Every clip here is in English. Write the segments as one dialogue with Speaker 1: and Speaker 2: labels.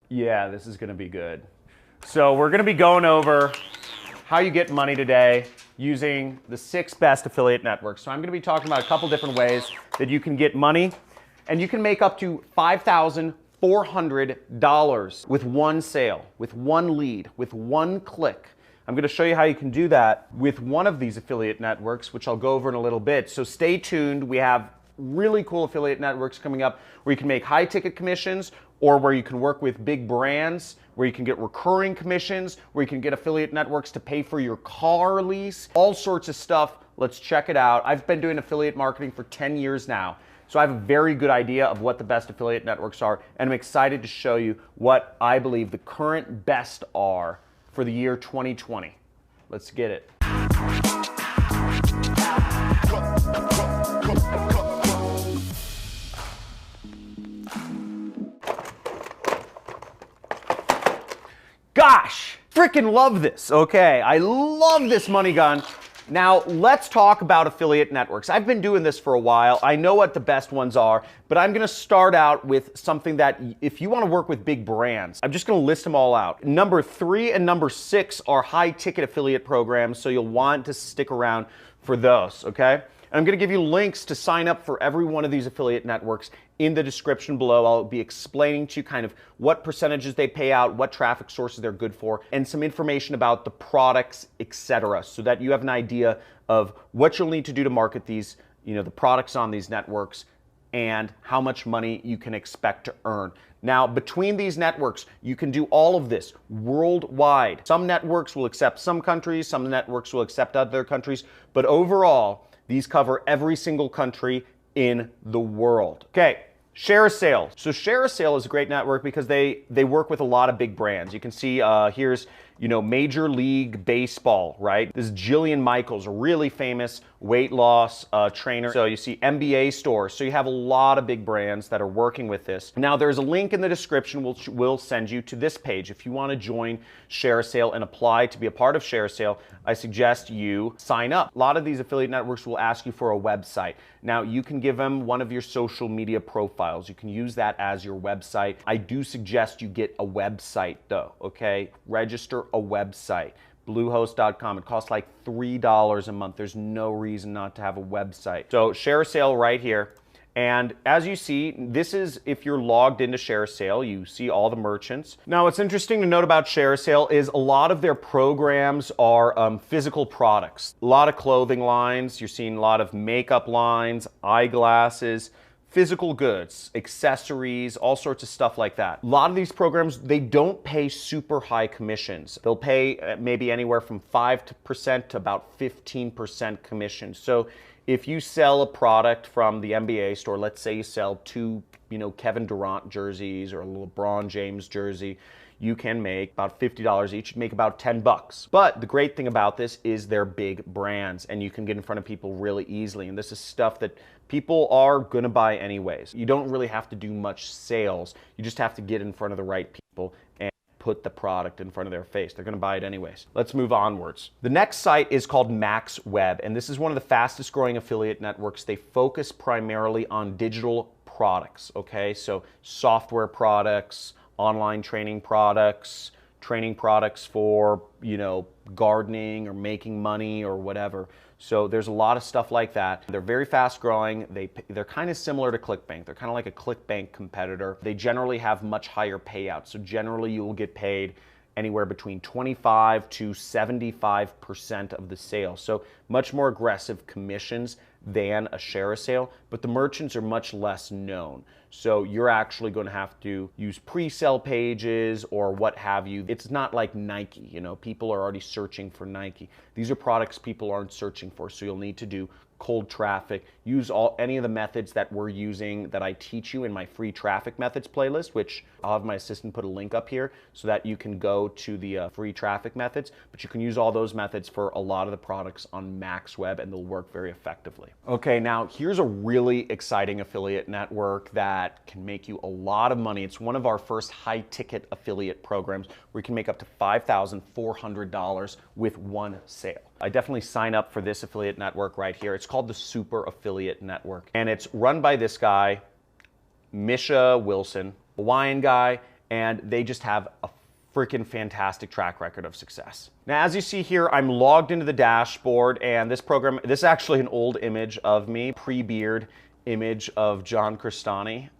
Speaker 1: Yeah, this is gonna be good. So we're gonna be going over how you get money today using the 6 best affiliate networks. So I'm gonna be talking about a couple different ways that you can get money, and you can make up to $5,400 with one sale, with one lead, with one click. I'm gonna show you how you can do that with one of these affiliate networks, which I'll go over in a little bit. So stay tuned. We have really cool affiliate networks coming up where you can make high ticket commissions, or where you can work with big brands, where you can get recurring commissions, where you can get affiliate networks to pay for your car lease, all sorts of stuff. Let's check it out. I've been doing affiliate marketing for 10 years now, so I have a very good idea of what the best affiliate networks are, and I'm excited to show you what I believe the current best are for the year 2020. Let's get it. Gosh, freaking love this. Okay, I love this money gun. Now, let's talk about affiliate networks. I've been doing this for a while. I know what the best ones are, but I'm gonna start out with something that if you wanna work with big brands, I'm just gonna list them all out. Number 3 and number 6 are high ticket affiliate programs, so you'll want to stick around for those, okay? And I'm gonna give you links to sign up for every one of these affiliate networks in the description below. I'll be explaining to you kind of what percentages they pay out, what traffic sources they're good for, and some information about the products, etc., so that you have an idea of what you'll need to do to market these, the products on these networks, and how much money you can expect to earn. Now, between these networks, you can do all of this worldwide. Some networks will accept some countries, some networks will accept other countries, but overall, these cover every single country in the world. Okay, ShareASale. So ShareASale is a great network because they work with a lot of big brands. You can see here's Major League Baseball, right? This is Jillian Michaels, a really famous weight loss trainer. So you see NBA stores. So you have a lot of big brands that are working with this. Now there's a link in the description which will send you to this page. If you want to join ShareASale and apply to be a part of ShareASale, I suggest you sign up. A lot of these affiliate networks will ask you for a website. Now you can give them one of your social media profiles. You can use that as your website. I do suggest you get a website though, okay? Register a website. Bluehost.com. It costs like $3 a month. There's no reason not to have a website. So ShareASale right here. And as you see, this is if you're logged into ShareASale, you see all the merchants. Now, what's interesting to note about ShareASale is a lot of their programs are physical products. A lot of clothing lines. You're seeing a lot of makeup lines, eyeglasses, physical goods, accessories, all sorts of stuff like that. A lot of these programs, they don't pay super high commissions. They'll pay maybe anywhere from 5% to about 15% commission. So if you sell a product from the NBA store, let's say you sell 2, Kevin Durant jerseys or a LeBron James jersey, you can make about $50 each, make about 10 bucks. But the great thing about this is they're big brands and you can get in front of people really easily. And this is stuff that people are gonna buy anyways. You don't really have to do much sales. You just have to get in front of the right people and put the product in front of their face. They're gonna buy it anyways. Let's move onwards. The next site is called MaxWeb, and this is one of the fastest growing affiliate networks. They focus primarily on digital products, okay? So software products, online training products for, gardening or making money or whatever. So there's a lot of stuff like that. They're very fast growing. They're kind of similar to ClickBank. They're kind of like a ClickBank competitor. They generally have much higher payouts. So generally you will get paid anywhere between 25 to 75% of the sale. So much more aggressive commissions than a ShareASale, but the merchants are much less known. So you're actually going to have to use pre-sale pages or what have you. It's not like Nike, people are already searching for Nike. These are products people aren't searching for, so you'll need to do cold traffic, use any of the methods that we're using that I teach you in my free traffic methods playlist, which I'll have my assistant put a link up here so that you can go to the free traffic methods, but you can use all those methods for a lot of the products on MaxWeb and they'll work very effectively. Okay, now here's a really exciting affiliate network that can make you a lot of money. It's one of our first high ticket affiliate programs where you can make up to $5,400 with one sale. I definitely sign up for this affiliate network right here. It's called the Super Affiliate Network, and it's run by this guy, Misha Wilson, Hawaiian guy, and they just have a freaking fantastic track record of success. Now, as you see here, I'm logged into the dashboard, and this program, this is actually an old image of me, pre-beard image of John Crestani.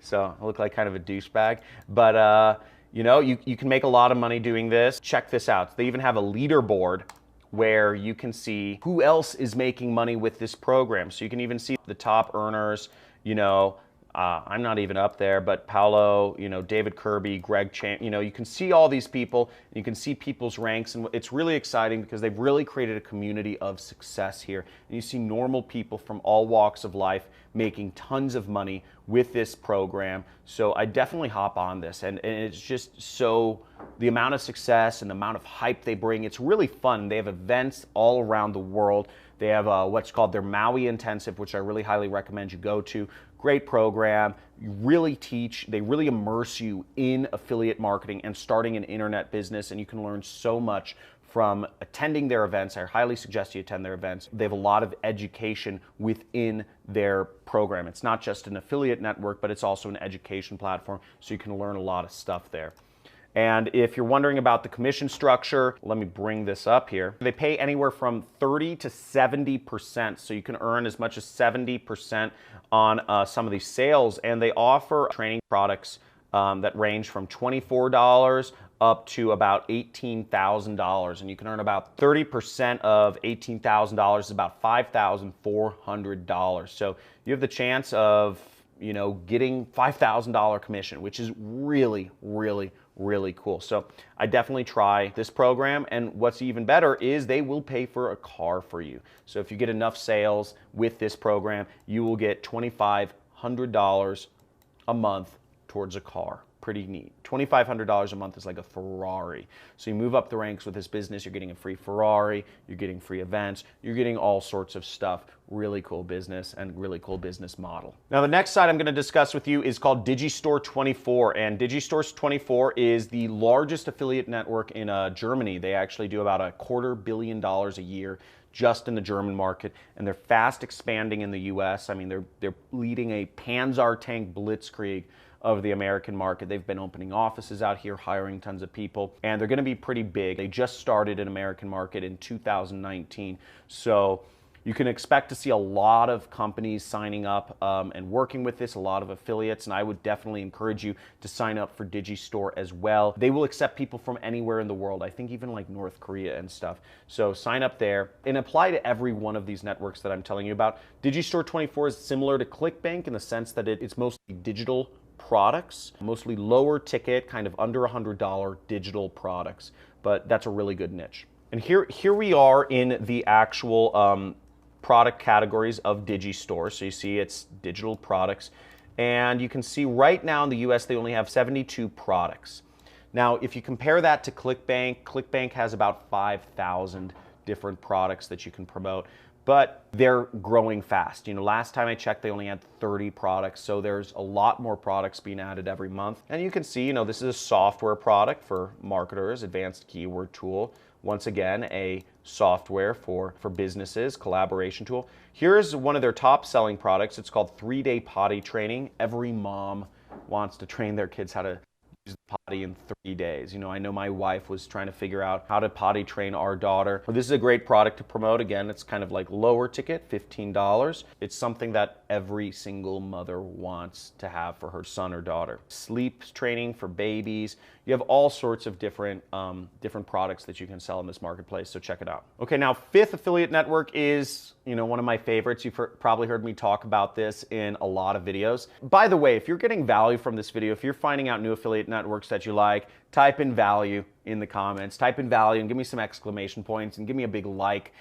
Speaker 1: So I look like kind of a douchebag, but you know, you can make a lot of money doing this. Check this out. They even have a leaderboard where you can see who else is making money with this program. So you can even see the top earners, you know, I'm not even up there, but Paolo, you know, David Kirby, Greg Chan, you know, you can see all these people, you can see people's ranks, and it's really exciting because they've really created a community of success here. And you see normal people from all walks of life making tons of money with this program. So I definitely hop on this, and it's just so, the amount of success and the amount of hype they bring, it's really fun. They have events all around the world. They have what's called their Maui Intensive, which I really highly recommend you go to. Great program. You really teach, they really immerse you in affiliate marketing and starting an internet business, and you can learn so much from attending their events. I highly suggest you attend their events. They have a lot of education within their program. It's not just an affiliate network, but it's also an education platform, so you can learn a lot of stuff there. And if you're wondering about the commission structure, let me bring this up here. They pay anywhere from 30 to 70%, so you can earn as much as 70% on some of these sales. And they offer training products that range from $24 up to about $18,000. And you can earn about 30% of $18,000 is about $5,400. So you have the chance of, you know, getting $5,000 commission, which is really, really, really cool. So I definitely try this program, and what's even better is they will pay for a car for you. So if you get enough sales with this program, you will get $2,500 a month towards a car. Pretty neat. $2,500 a month is like a Ferrari. So you move up the ranks with this business, you're getting a free Ferrari, you're getting free events, you're getting all sorts of stuff. Really cool business and really cool business model. Now the next site I'm going to discuss with you is called Digistore24, and Digistore24 is the largest affiliate network in Germany. They actually do about $250 million a year just in the German market, and they're fast expanding in the US. I mean, they're leading a Panzer tank blitzkrieg of the American market. They've been opening offices out here, hiring tons of people, and they're going to be pretty big. They just started an American market in 2019. So you can expect to see a lot of companies signing up and working with this, a lot of affiliates, and I would definitely encourage you to sign up for Digistore as well. They will accept people from anywhere in the world, I think even like North Korea and stuff. So sign up there and apply to every one of these networks that I'm telling you about. Digistore24 is similar to ClickBank in the sense that it's mostly digital products, mostly lower ticket, kind of under $100 digital products, but that's a really good niche. And here we are in the actual product categories of Digistore. So you see it's digital products, and you can see right now in the US they only have 72 products. Now if you compare that to ClickBank, ClickBank has about 5,000 different products that you can promote, but they're growing fast. You know, last time I checked, they only had 30 products, so there's a lot more products being added every month. And you can see, you know, this is a software product for marketers, advanced keyword tool. Once again, a software for businesses, collaboration tool. Here's one of their top selling products. It's called 3-Day Potty Training. Every mom wants to train their kids how to use the potty in 3 days. You know, I know my wife was trying to figure out how to potty train our daughter. Well, this is a great product to promote. Again, it's kind of like lower ticket, $15. It's something that every single mother wants to have for her son or daughter. Sleep training for babies. You have all sorts of different products that you can sell in this marketplace, so check it out. Okay, now fifth affiliate network is, you know, one of my favorites. You've probably heard me talk about this in a lot of videos. By the way, if you're getting value from this video, if you're finding out new affiliate networks that you like, type in value in the comments. Type in value and give me some exclamation points and give me a big like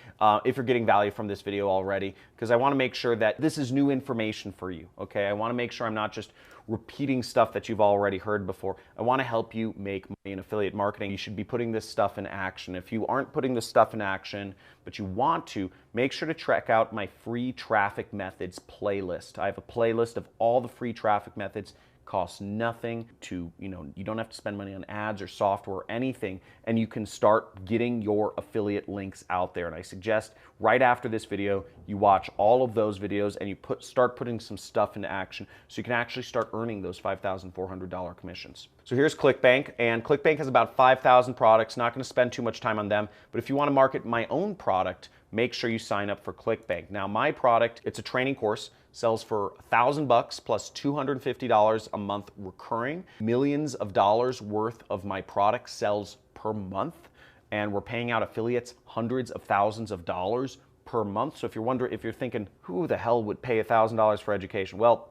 Speaker 1: if you're getting value from this video already, because I want to make sure that this is new information for you, okay? I want to make sure I'm not just repeating stuff that you've already heard before. I want to help you make money in affiliate marketing. You should be putting this stuff in action. If you aren't putting this stuff in action, but you want to, make sure to check out my free traffic methods playlist. I have a playlist of all the free traffic methods costs nothing to, you don't have to spend money on ads or software or anything, and you can start getting your affiliate links out there. And I suggest right after this video, you watch all of those videos and you start putting some stuff into action so you can actually start earning those $5,400 commissions. So here's ClickBank, and ClickBank has about 5,000 products. Not going to spend too much time on them, but if you want to market my own product, make sure you sign up for ClickBank. Now, my product, it's a training course, sells for $1,000 plus $250 a month recurring. Millions of dollars worth of my product sells per month, and we're paying out affiliates hundreds of thousands of dollars per month. So if you're thinking, who the hell would pay $1,000 for education? Well,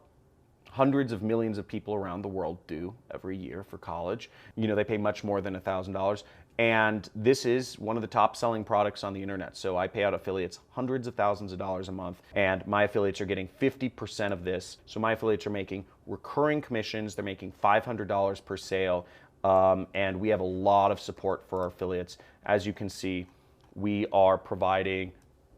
Speaker 1: hundreds of millions of people around the world do every year for college. They pay much more than $1,000. And this is one of the top selling products on the internet. So I pay out affiliates hundreds of thousands of dollars a month, and my affiliates are getting 50% of this. So my affiliates are making recurring commissions. They're making $500 per sale. And we have a lot of support for our affiliates. As you can see, we are providing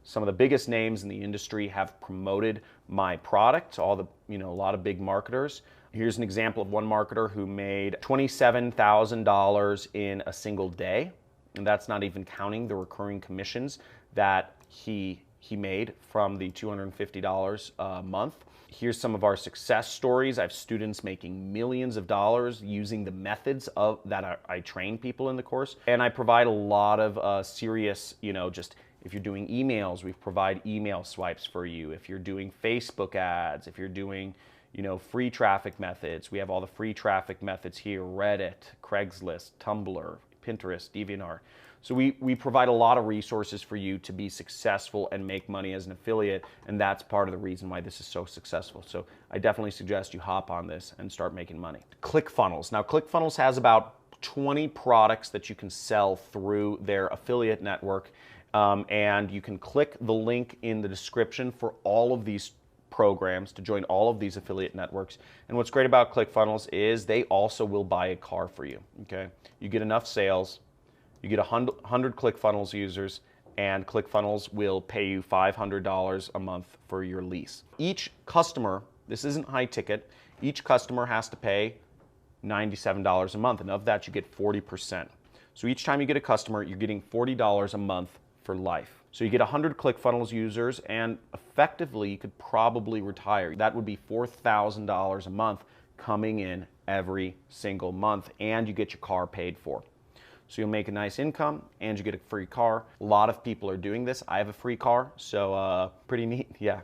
Speaker 1: some of the biggest names in the industry have promoted my product, a lot of big marketers. Here's an example of one marketer who made $27,000 in a single day, and that's not even counting the recurring commissions that he made from the $250 a month. Here's some of our success stories. I have students making millions of dollars using the methods that I train people in the course, and I provide a lot of serious, just if you're doing emails, we provide email swipes for you. If you're doing Facebook ads, if you're doing free traffic methods, we have all the free traffic methods here: Reddit, Craigslist, Tumblr, Pinterest, DeviantArt. So we provide a lot of resources for you to be successful and make money as an affiliate, and that's part of the reason why this is so successful. So I definitely suggest you hop on this and start making money. ClickFunnels. Now, ClickFunnels has about 20 products that you can sell through their affiliate network, and you can click the link in the description for all of these programs to join all of these affiliate networks. And what's great about ClickFunnels is they also will buy a car for you. Okay, you get enough sales, you get 100 ClickFunnels users, and ClickFunnels will pay you $500 a month for your lease. Each customer, this isn't high ticket, each customer has to pay $97 a month, and of that you get 40%. So each time you get a customer, you're getting $40 a month for life. So you get 100 ClickFunnels users, and effectively you could probably retire. That would be $4,000 a month coming in every single month, and you get your car paid for. So you'll make a nice income and you get a free car. A lot of people are doing this. I have a free car, so pretty neat, yeah.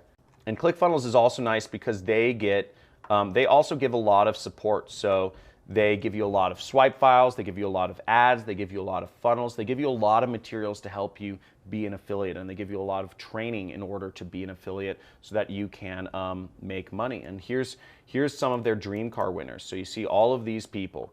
Speaker 1: And ClickFunnels is also nice because they also give a lot of support. So they give you a lot of swipe files, they give you a lot of ads, they give you a lot of funnels, they give you a lot of materials to help you be an affiliate, and they give you a lot of training in order to be an affiliate so that you can make money. And here's some of their dream car winners. So you see all of these people,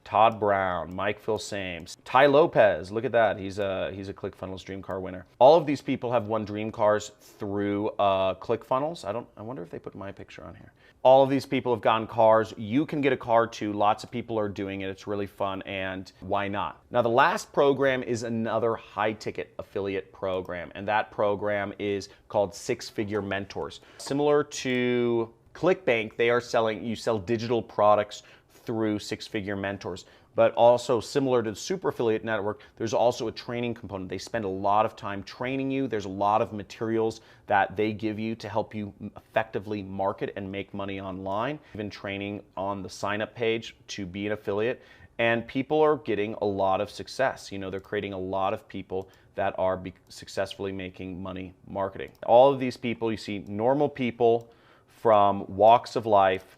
Speaker 1: Todd Brown, Mike Filsames, Ty Lopez, look at that, he's a ClickFunnels dream car winner. All of these people have won dream cars through ClickFunnels. I wonder if they put my picture on here. All of these people have gotten cars. You can get a car too. Lots of people are doing it. It's really fun, and why not? Now, the last program is another high-ticket affiliate program, and that program is called Six Figure Mentors. Similar to ClickBank, you sell digital products through Six Figure Mentors. But also similar to the Super Affiliate Network, there's also a training component. They spend a lot of time training you. There's a lot of materials that they give you to help you effectively market and make money online. Even training on the sign-up page to be an affiliate. And people are getting a lot of success. They're creating a lot of people that are successfully making money marketing. All of these people, you see normal people from walks of life,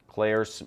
Speaker 1: Claire's,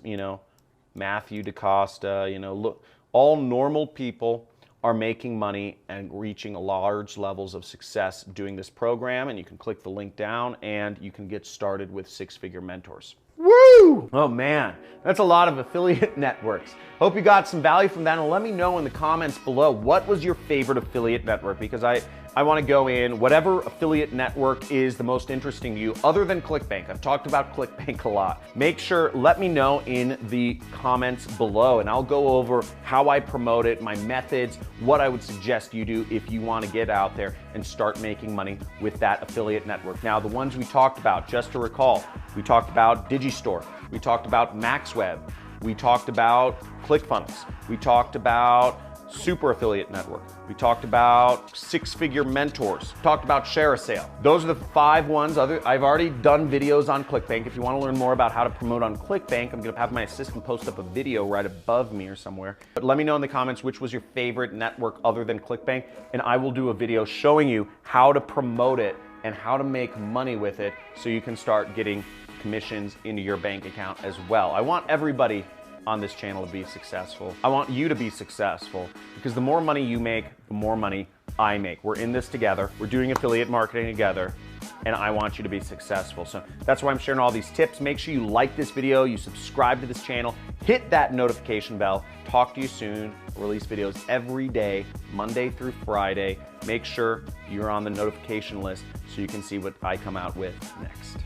Speaker 1: Matthew DaCosta, look, all normal people are making money and reaching large levels of success doing this program. And you can click the link down and you can get started with Six Figure Mentors. Woo! Oh man, that's a lot of affiliate networks. Hope you got some value from that, and let me know in the comments below, what was your favorite affiliate network? Because I want to go in whatever affiliate network is the most interesting to you other than ClickBank. I've talked about ClickBank a lot. Make sure, let me know in the comments below, and I'll go over how I promote it, my methods, what I would suggest you do if you want to get out there and start making money with that affiliate network. Now, the ones we talked about, just to recall, we talked about Digistore, We talked about MaxWeb. We talked about ClickFunnels. We talked about Super Affiliate Network. We talked about six-figure mentors. Talked about Share a Sale. Those are the 5 ones. I've already done videos on ClickBank. If you want to learn more about how to promote on ClickBank, I'm going to have my assistant post up a video right above me or somewhere. But let me know in the comments which was your favorite network other than ClickBank, and I will do a video showing you how to promote it and how to make money with it so you can start getting commissions into your bank account as well. I want everybody on this channel to be successful. I want you to be successful because the more money you make, the more money I make. We're in this together. We're doing affiliate marketing together, and I want you to be successful. So that's why I'm sharing all these tips. Make sure you like this video, you subscribe to this channel, hit that notification bell. Talk to you soon. I release videos every day, Monday through Friday. Make sure you're on the notification list so you can see what I come out with next.